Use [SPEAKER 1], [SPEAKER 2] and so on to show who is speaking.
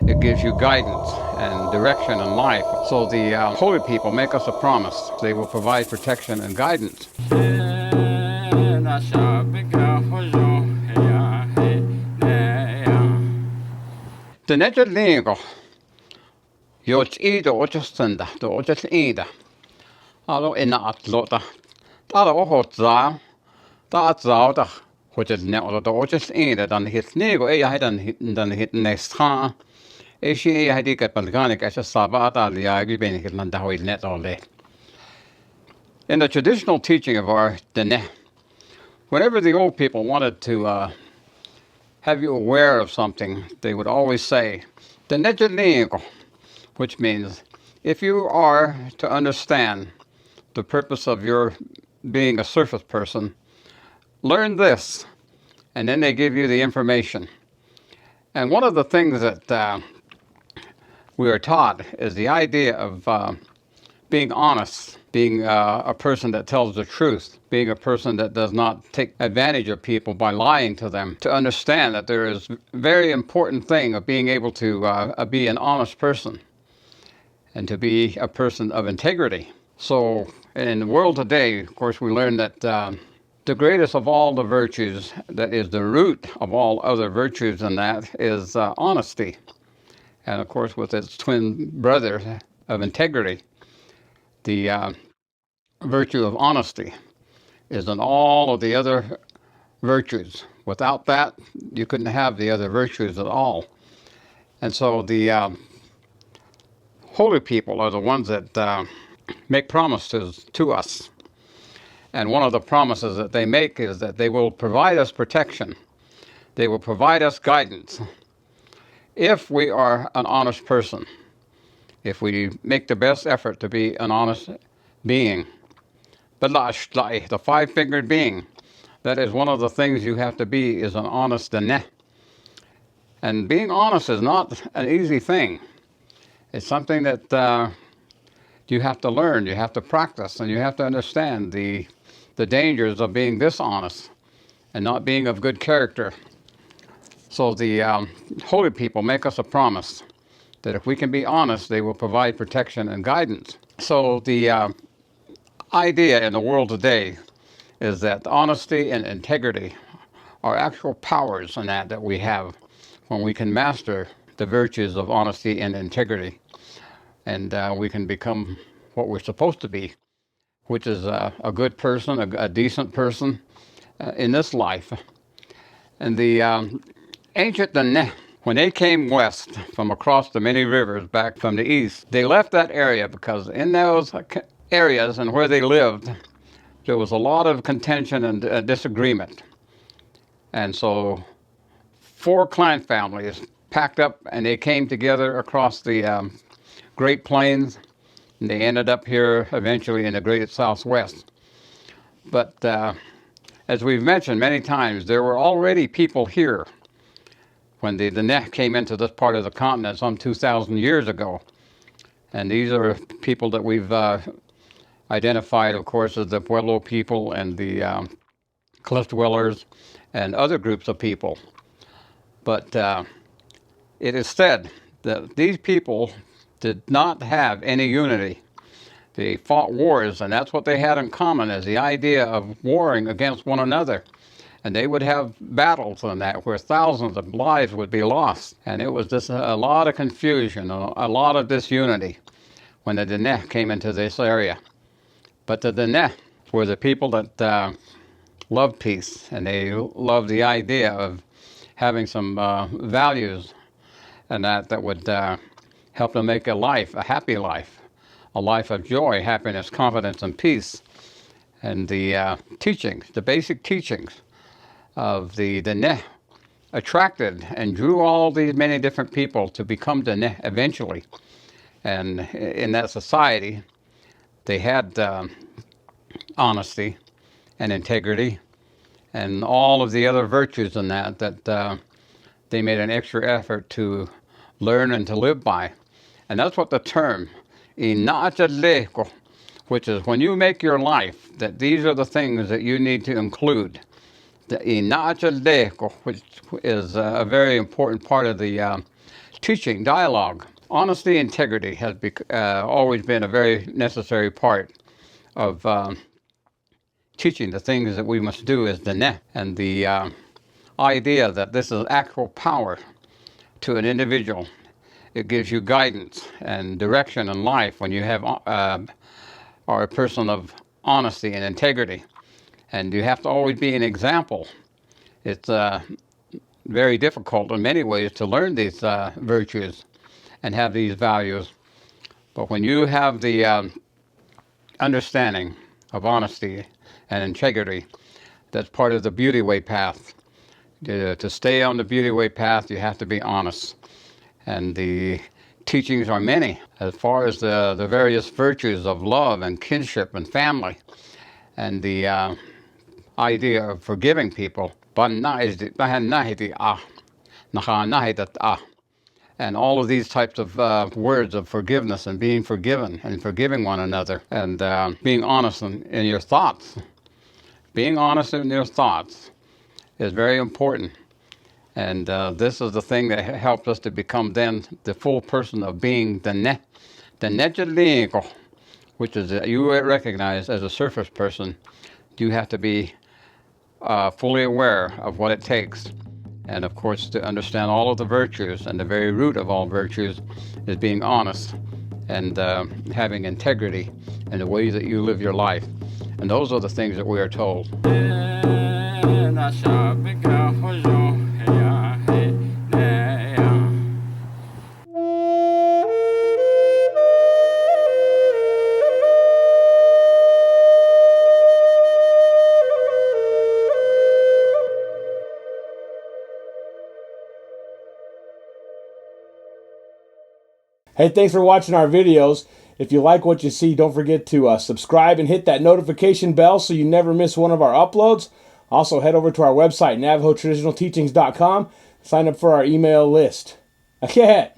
[SPEAKER 1] It gives you guidance and direction in life. So the holy people make us a promise. They will provide protection and guidance. The next lingo, yoch ida ochastanda, the ochas ida. Alo ina atlota. Tala ohotza, ta atzauda, which is now the ochas ida, dan hit nego, dan hit next ha. She had a Palganic as a Sabata, the Agriben Landawi net all day. In the traditional teaching of our Dene, whenever the old people wanted to have you aware of something, they would always say, Denejalingo, which means if you are to understand the purpose of your being a surface person, learn this, and then they give you the information. And one of the things that we are taught is the idea of being honest, being a person that tells the truth, being a person that does not take advantage of people by lying to them, to understand that there is a very important thing of being able to be an honest person and to be a person of integrity. So in the world today, of course, we learn that the greatest of all the virtues, that is the root of all other virtues, and that is honesty. And of course, with its twin brother of integrity, the virtue of honesty is in all of the other virtues. Without that, you couldn't have the other virtues at all. And so the holy people are the ones that make promises to us. And one of the promises that they make is that they will provide us protection. They will provide us guidance. If we are an honest person, if we make the best effort to be an honest being, the five-fingered being, that is one of the things you have to be, is an honest Dene. And being honest is not an easy thing. It's something that you have to learn, you have to practice, and you have to understand the dangers of being dishonest and not being of good character. So the holy people make us a promise that if we can be honest, they will provide protection and guidance. So the idea in the world today is that honesty and integrity are actual powers in that we have when we can master the virtues of honesty and integrity. And we can become what we're supposed to be, which is a good person, a decent person in this life. And the ancient Dene, when they came west from across the many rivers back from the east, they left that area because in those areas and where they lived, there was a lot of contention and disagreement. And so 4 clan families packed up and they came together across the Great Plains, and they ended up here eventually in the Great Southwest. But as we've mentioned many times, there were already people here when the Dene came into this part of the continent some 2,000 years ago. And these are people that we've identified, of course, as the Pueblo people and the cliff dwellers and other groups of people. But it is said that these people did not have any unity. They fought wars, and that's what they had in common, is the idea of warring against one another. And they would have battles on that where thousands of lives would be lost. And it was just a lot of confusion, a lot of disunity when the Dene came into this area. But the Dene were the people that loved peace, and they loved the idea of having some values and that would help them make a life, a happy life, a life of joy, happiness, confidence, and peace. And the teachings, the basic teachings of the Dene attracted and drew all these many different people to become Dene eventually. And in that society, they had honesty and integrity and all of the other virtues in that they made an extra effort to learn and to live by. And that's what the term ina'ataleko, which is when you make your life, that these are the things that you need to include. The ina'ataleko, which is a very important part of the teaching, dialogue. Honesty, integrity has always been a very necessary part of teaching the things that we must do as the net, and the idea that this is actual power to an individual. It gives you guidance and direction in life when you are a person of honesty and integrity, and you have to always be an example. It's very difficult in many ways to learn these virtues and have these values. But when you have the understanding of honesty and integrity, that's part of the beauty way path. To stay on the beauty way path, you have to be honest. And the teachings are many as far as the various virtues of love and kinship and family, and the idea of forgiving people. And all of these types of words of forgiveness and being forgiven and forgiving one another, and being honest in your thoughts. Being honest in your thoughts is very important. And this is the thing that helps us to become then the full person of being the Nejalingo, which is you recognize as a surface person. You have to be fully aware of what it takes. And of course, to understand all of the virtues, and the very root of all virtues is being honest and having integrity in the way that you live your life. And those are the things that we are told.
[SPEAKER 2] Hey, thanks for watching our videos. If you like what you see, don't forget to subscribe and hit that notification bell so you never miss one of our uploads. Also, head over to our website, NavajoTraditionalTeachings.com. Sign up for our email list. Okay.